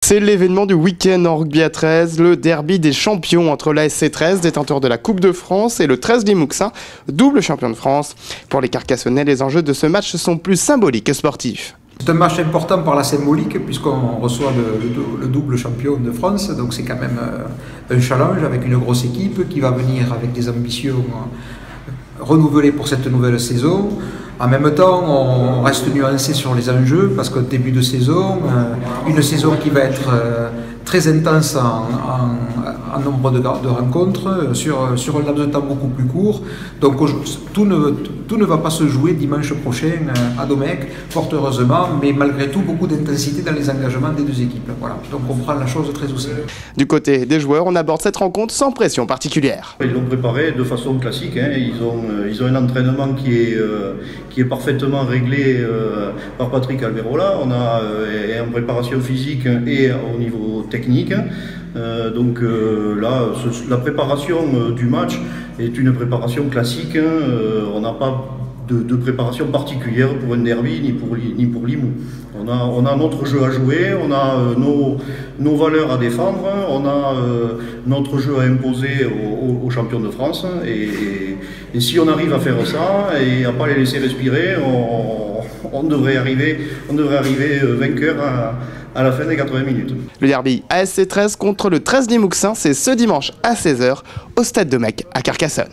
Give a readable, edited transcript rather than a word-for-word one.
C'est l'événement du week-end en rugby à 13, le derby des champions entre l'ASC 13, détenteur de la Coupe de France, et le 13 Limoussin, double champion de France. Pour les Carcassonnais, les enjeux de ce match sont plus symboliques que sportifs. C'est un match important par la symbolique puisqu'on reçoit le double champion de France, donc c'est quand même un challenge avec une grosse équipe qui va venir avec des ambitions renouvelées pour cette nouvelle saison. En même temps, on reste nuancé sur les enjeux parce qu'au début de saison, une saison qui va être très intense en nombre de rencontres, sur un laps de temps beaucoup plus court. Donc tout ne va pas se jouer dimanche prochain à Domecq, fort heureusement, mais malgré tout beaucoup d'intensité dans les engagements des deux équipes. Voilà. Donc on prend la chose très au sérieux. Du côté des joueurs, on aborde cette rencontre sans pression particulière. Ils l'ont préparé de façon classique, hein. Ils ont un entraînement qui est parfaitement réglé par Patrick Alberola. On a en préparation physique et au niveau technique. Donc là, la préparation du match est une préparation classique. On n'a pas de préparation particulière pour un derby ni pour Limoux. On a notre jeu à jouer, on a nos valeurs à défendre, on a notre jeu à imposer aux champions de France. Et si on arrive à faire ça et à ne pas les laisser respirer, on devrait arriver vainqueur à la fin des 80 minutes. Le derby ASC 13 contre le 13 Limoussin, c'est ce dimanche à 16h au stade Domecq à Carcassonne.